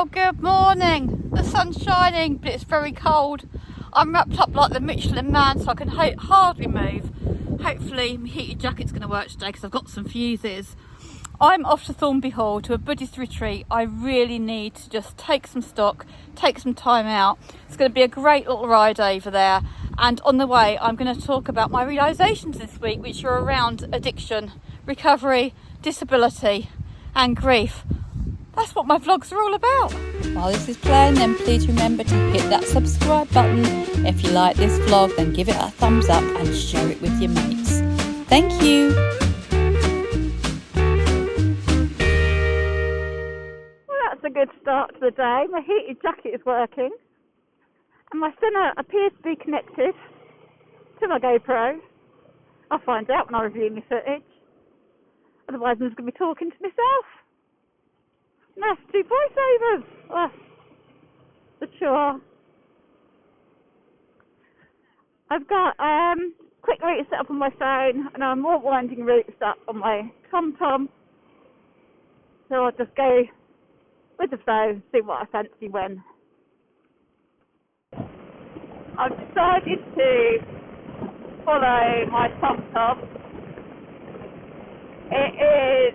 Well, good morning. The sun's shining, but it's very cold. I'm wrapped up like the Michelin man, so I can hardly move. Hopefully my heated jacket's going to work today because I've got some fuses. I'm off to Thornby Hall to a Buddhist retreat. I really need to just take some stock, take some time out. It's going to be a great little ride over there. And on the way, I'm going to talk about my realisations this week, which are around addiction, recovery, disability and grief. That's what my vlogs are all about. While this is playing, then please remember to hit that subscribe button. If you like this vlog, then give it a thumbs up and share it with your mates. Thank you. Well, that's a good start to the day. My heated jacket is working. And my center appears to be connected to my GoPro. I'll find out when I review my footage. Otherwise I'm just going to be talking to myself. Nice to do voiceovers. Oh, the chore. I've got quick route set up on my phone and a more winding route set up on my TomTom. So I'll just go with the flow, see what I fancy when. I've decided to follow my TomTom. It is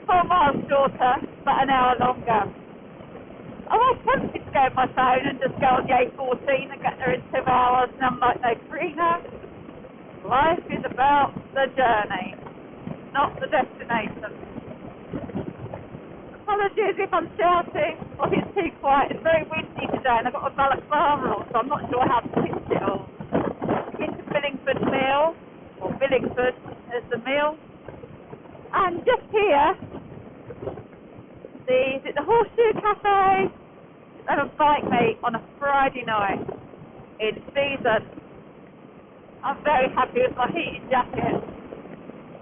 4 miles shorter, but an hour longer. I was tempted to go on my phone and just go on the A14 and get there in 2 hours, and I'm like, no, Karina, life is about the journey, not the destination. Apologies if I'm shouting or if it's too quiet. It's very windy today and I've got a balaclava on, so I'm not sure how to pitch it all. Into Billingford Mill, or Billingford is the mill. And just here, is it the Horseshoe Cafe? They have a bike meet on a Friday night in season. I'm very happy with my heated jacket.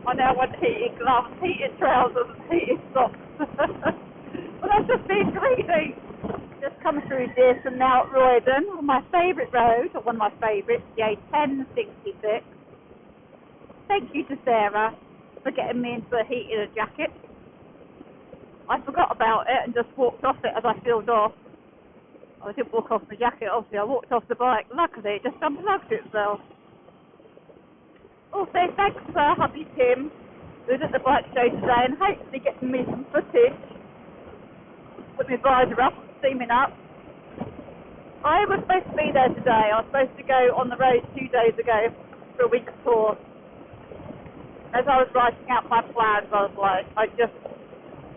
I now want heated gloves, heated trousers and heated socks. But I've just been greedy. Just come through this and now at Roydon on my favourite road, or one of my favourites, the A1066. Thank you to Sarah for getting me into a heated jacket. I forgot about it and just walked off it as I filled off. I didn't walk off my jacket, obviously. I walked off the bike. Luckily, it just unplugged itself. Also, thanks for hubby Tim, who's at the bike show today and hopefully getting me some footage. Put my visor up, steaming up. I was supposed to be there today. I was supposed to go on the road 2 days ago for a week's tour. As I was writing out my plans, I was like,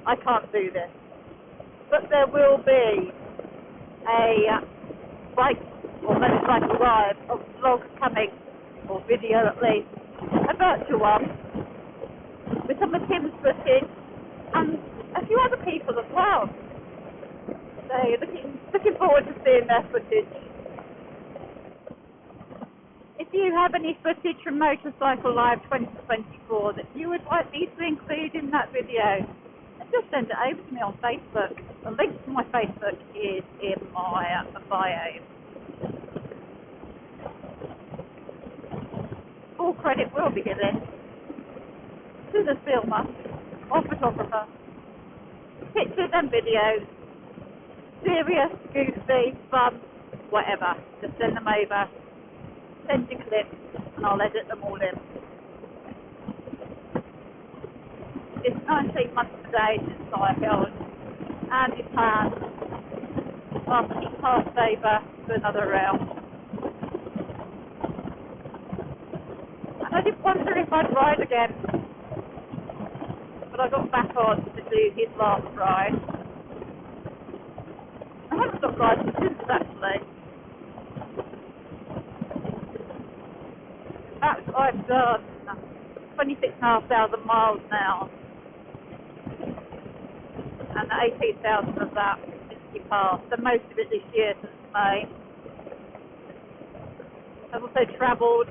I can't do this. But there will be a bike or motorcycle ride of vlogs coming, or video at least, a virtual one, with some of Tim's footage and a few other people as well. So looking forward to seeing their footage. If you have any footage from Motorcycle Live 2024 that you would like me to include in that video, just send it over to me on Facebook. The link to my Facebook is in my bio. All credit will be given to the filmer or photographer. Pictures and videos, serious, goofy, fun, whatever. Just send them over. Send your clips and I'll edit them all in. It's 19 months today since I held Andy's hand after he passed over to another realm. And I did wonder if I'd ride again, but I got back on to do his last ride. I haven't stopped riding since actually. I've done 26,500 miles now. And 18,000 of that since he passed, and most of it this year since May. I've also travelled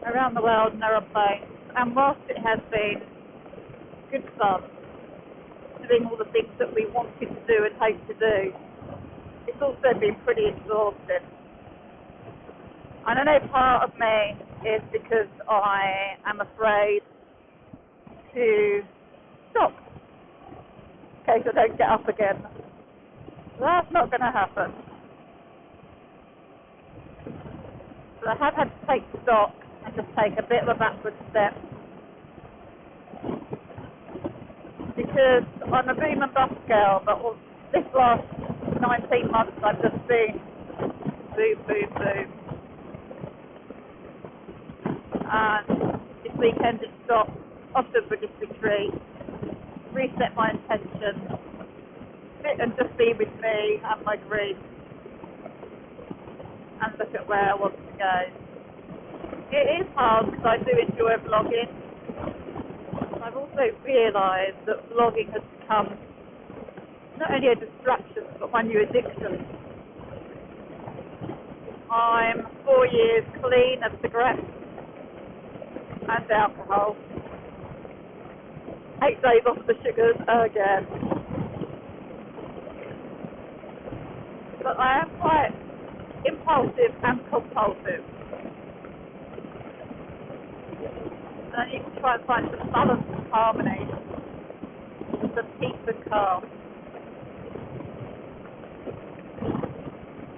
around the world in aeroplanes, and whilst it has been good fun doing all the things that we wanted to do and hope to do, it's also been pretty exhausting. And I know part of me is because I am afraid to stop in case I don't get up again. That's not going to happen. So I have had to take stock and just take a bit of a backward step. Because I'm a boom and bust girl, but this last 19 months I've just been boom, boom, boom. And this weekend it stopped off the Buddhist retreat, reset my intentions, sit and just be with me and my grief, and look at where I want to go. It is hard because I do enjoy vlogging. I've also realised that vlogging has become not only a distraction but my new addiction. I'm 4 years clean of cigarettes and alcohol. 8 days off the sugars again. But I am quite impulsive and compulsive. And I need to try and find some balance and harmony, some peace and calm.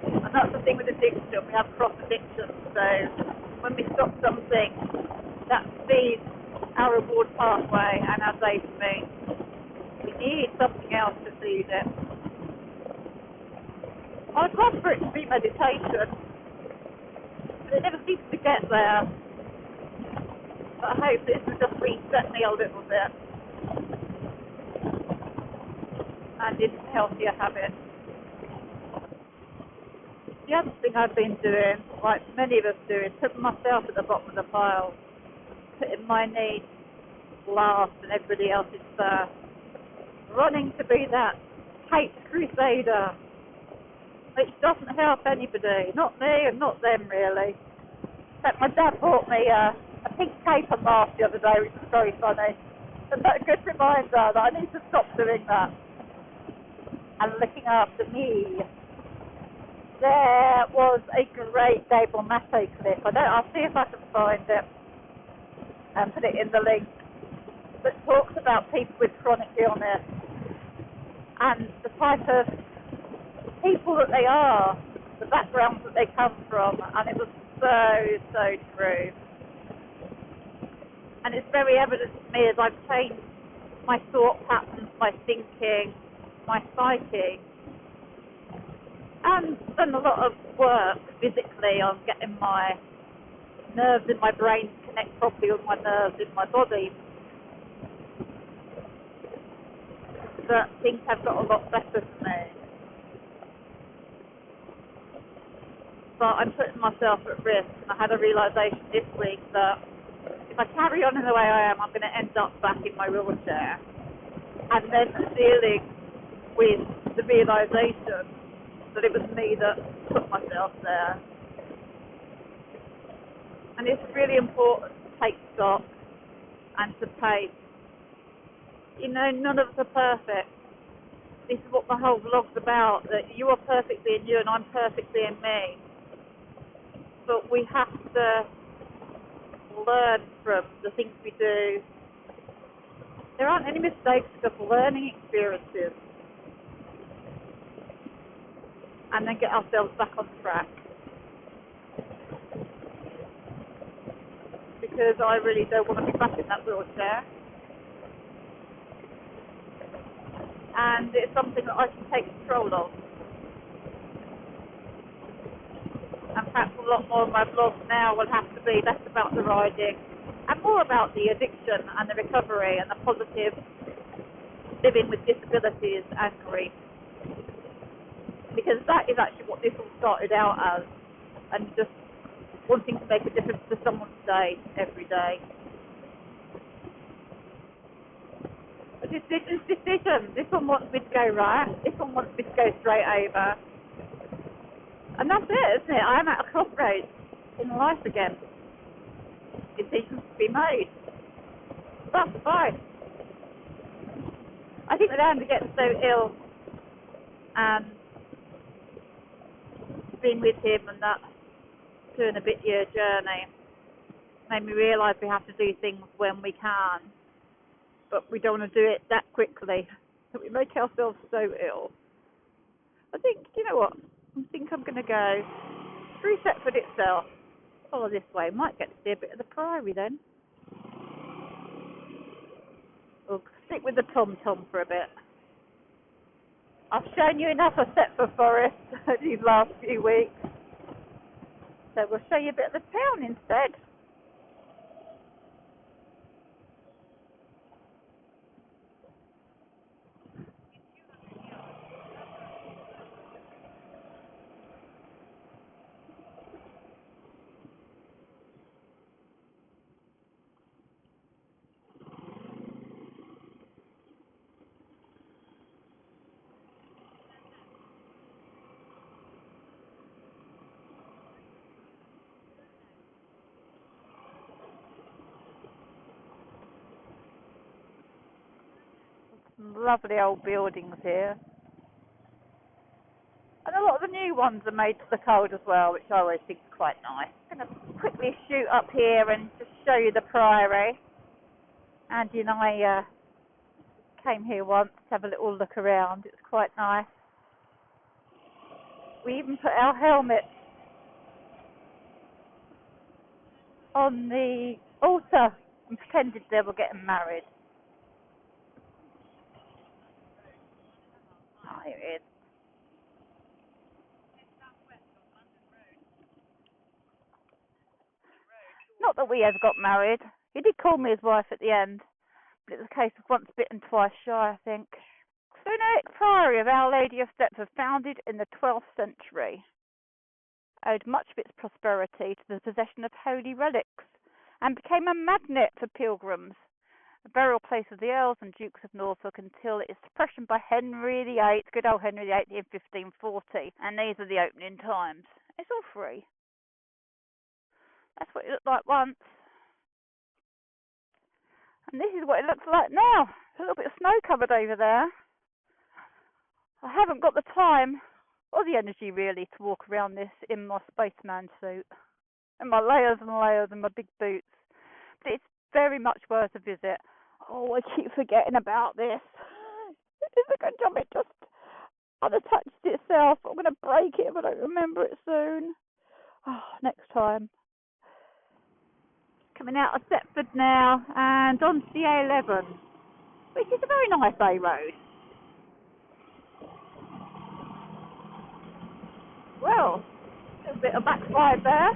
And that's the thing with addiction, we have cross addiction. So when we stop something, that feeds our reward pathway and our dopamine. We need something else to feed it. I'd love for it to be meditation, but it never seems to get there. But I hope this will just reset me a little bit and into healthier habits. The other thing I've been doing, like many of us do, is putting myself at the bottom of the pile, putting my needs last and everybody else's first, running to be that hate crusader, which doesn't help anybody, not me and not them really. In fact, my dad bought me a pink paper mask the other day, which was very funny, and that's a good reminder that I need to stop doing that and looking after me. There was a great Gabriel Maté clip. I'll see if I can find it and put it in the link, that talks about people with chronic illness and the type of people that they are, the backgrounds that they come from, and it was so true. And it's very evident to me as I've changed my thought patterns, my thinking, my psyche, and done a lot of work physically on getting my nerves in my brain to connect properly with my nerves in my body, that things have got a lot better for me. But I'm putting myself at risk, and I had a realisation this week that if I carry on in the way I am, I'm going to end up back in my wheelchair, and then dealing with the realisation that it was me that put myself there. And it's really important to take stock and to take, none of us are perfect. This is what the whole vlog's about, that you are perfectly in you and I'm perfectly in me. But we have to learn from the things we do. There aren't any mistakes, just learning experiences. And then get ourselves back on track. Because I really don't want to be back in that wheelchair. And it's something that I can take control of. And perhaps a lot more of my vlogs now will have to be less about the riding and more about the addiction and the recovery and the positive living with disabilities and grief. Because that is actually what this all started out as, and just wanting to make a difference to someone's day every day. A decision's decision. This one wants me to go right, this one wants me to go straight over. And that's it, isn't it? I am at a crossroads in life again. Decisions to be made. That's fine. I think that Andy getting so ill and being with him and that 2.5-year journey made me realise we have to do things when we can, but we don't want to do it that quickly, that we make ourselves so ill. I think, you know what? I think I'm going to go through Thetford itself. Follow this way. Might get to see a bit of the priory then. We'll stick with the tom-tom for a bit. I've shown you enough of Thetford Forest these last few weeks. So we'll show you a bit of the town instead. Some lovely old buildings here. And a lot of the new ones are made to the code as well, which I always think is quite nice. I'm going to quickly shoot up here and just show you the priory. Andy and I came here once to have a little look around. It's quite nice. We even put our helmets on the altar and pretended they were getting married. Oh, here it is. Not that we ever got married. He did call me his wife at the end, but it was a case of once bitten, twice shy, I think. Scenic Priory of Our Lady of Thetford, founded in the 12th century, owed much of its prosperity to the possession of holy relics and became a magnet for pilgrims, a burial place of the Earls and Dukes of Norfolk until its suppression by Henry VIII, good old Henry VIII, in 1540. And these are the opening times. It's all free. That's what it looked like once. And this is what it looks like now. A little bit of snow covered over there. I haven't got the time or the energy really to walk around this in my spaceman suit and my layers and layers and my big boots. But it's very much worth a visit. Oh, I keep forgetting about this. It's a good job it just unattached itself. I'm going to break it if I don't remember it soon. Oh, next time. Coming out of Thetford now and onto the A11, which is a very nice A road. Well, a little bit of backslide there.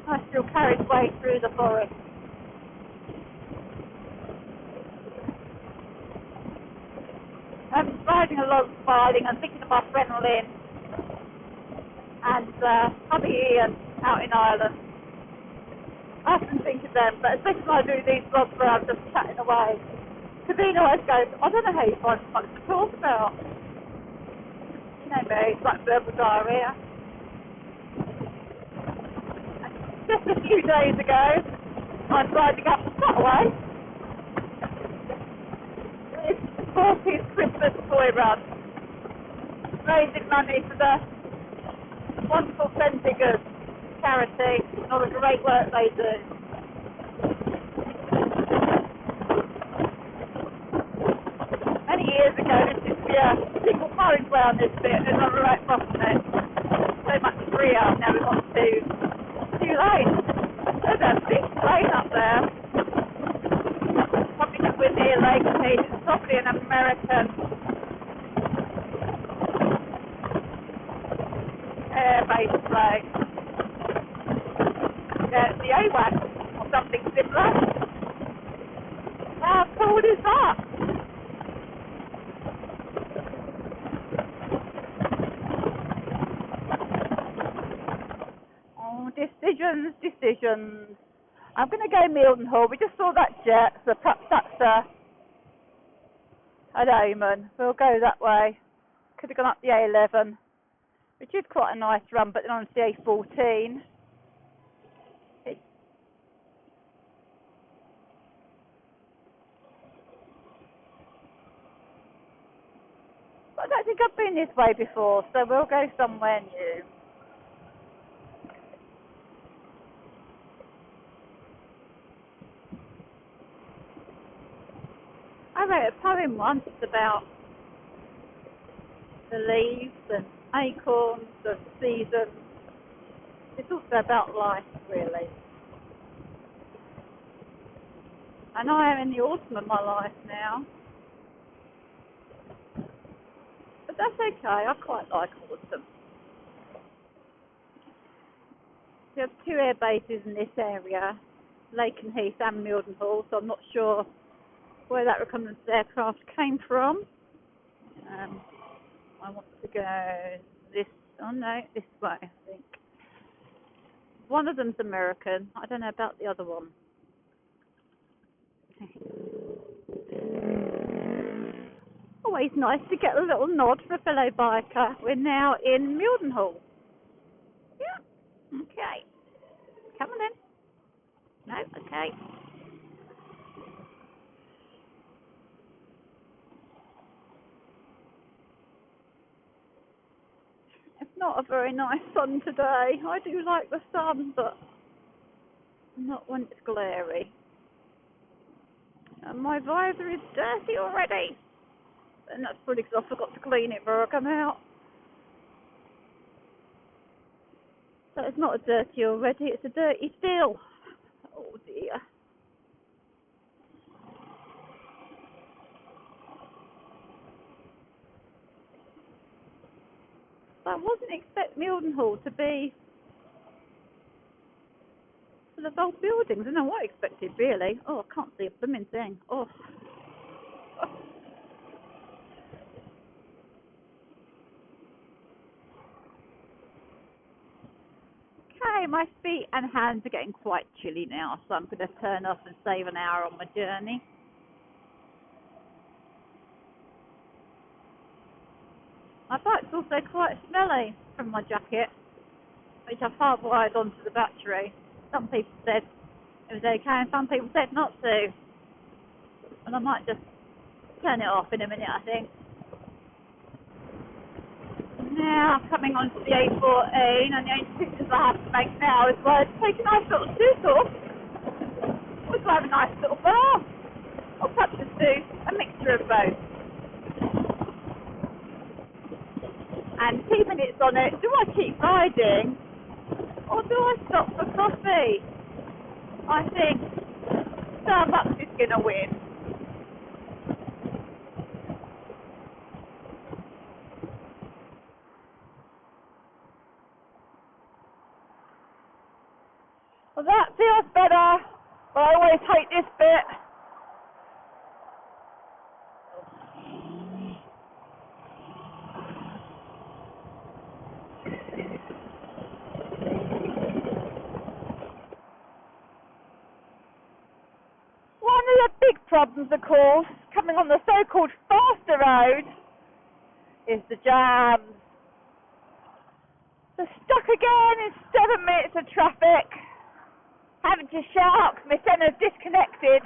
I still carried way through the forest. I'm riding along, smiling and thinking of my friend Lynn and hubby Ian out in Ireland. I often think of them, but especially when I do these vlogs where I'm just chatting away. Kavina always goes, I don't know how you find so much to talk about. You know me, it's like verbal diarrhea. And just a few days ago, I was riding up the Cutaway. It's 40th Christmas toy run, raising money for the wonderful Bendigers charity and all the great work they do. Many years ago, this used to be a single carriage way on this bit, and on the right crossing it. So much freer. Now we've got two lanes. There's a big plane up there. Probably not with near Lake Heath. It's probably an American air-based plane. Yeah, it's the AWAC or something similar. How cool is that? Oh, decisions. I'm going to go Mildenhall. We just saw that jet, so perhaps that's an omen. We'll go that way. Could have gone up the A11, which is quite a nice run, but then on the A14. I don't think I've been this way before, so we'll go somewhere new. I wrote a poem once about the leaves and acorns of seasons. It's also about life, really. And I am in the autumn of my life now. But that's okay, I quite like autumn. We have 2 air bases in this area, Lakenheath and Mildenhall, so I'm not sure where that reconnaissance aircraft came from. I want to go this way, I think. One of them's American, I don't know about the other one. Always nice to get a little nod from a fellow biker. We're now in Mildenhall. Yeah, okay. Come on in. No, okay. It's not a very nice sun today. I do like the sun, but not when it's glary. And my visor is dirty already. And that's probably because I forgot to clean it before I come out. So it's not a dirty already, it's a dirty still. Oh dear. I wasn't expecting Mildenhall to be full of old buildings. I don't know what I expected, really. Oh, I can't see a blooming thing. Oh. Okay, my feet and hands are getting quite chilly now, so I'm going to turn off and save an hour on my journey. My bike's also quite smelly from my jacket, which I've hardwired onto the battery. Some people said it was okay, and some people said not to. And I might just turn it off in a minute, I think. Now, coming onto the A14, and the only pictures I have to make now is where I take a nice little suit off. Also have a nice little bath. Or perhaps just do a mixture of both. And 2 minutes on it, do I keep riding or do I stop for coffee? I think Starbucks is going to win. Well, that feels better, but I always hate this bit. One of the big problems, of course, coming on the so-called faster road is the jams. So stuck again in 7 minutes of traffic, having to shout, my centre's disconnected.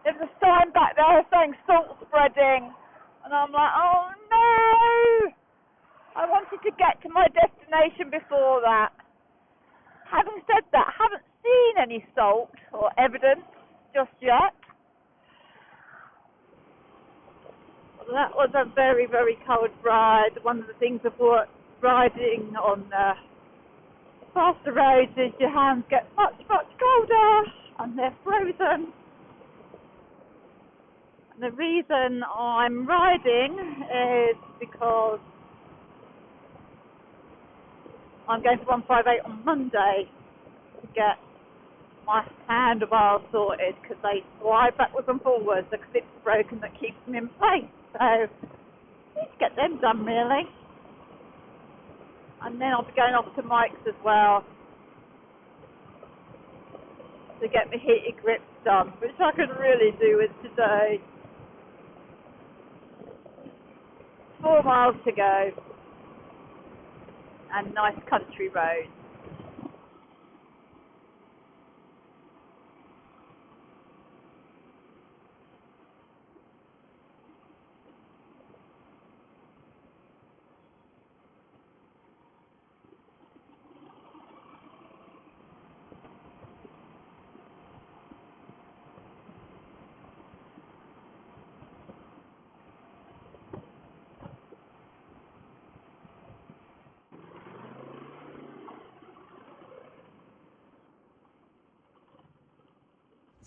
There's a sign back there saying salt spreading, and I'm like, oh no! I wanted to get to my destination before that. Having said that, I haven't seen any salt or evidence just yet. Well, that was a very, very cold ride. One of the things of riding on faster roads is your hands get much, much colder and they're frozen. And the reason I'm riding is because I'm going to 158 on Monday to get my handlebars sorted because they slide backwards and forwards. The clip's broken that keeps them in place. So I need to get them done really. And then I'll be going off to Mike's as well to get my heated grips done, which I could really do with today. 4 miles to go and nice country roads.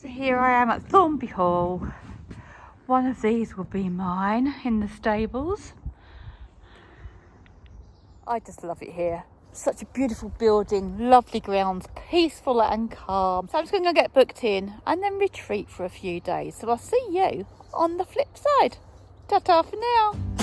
So here I am at Thornby Hall. One of these will be mine in the stables. I just love it here. Such a beautiful building, lovely grounds, peaceful and calm. So I'm just going to get booked in and then retreat for a few days. So I'll see you on the flip side. Ta-ta for now.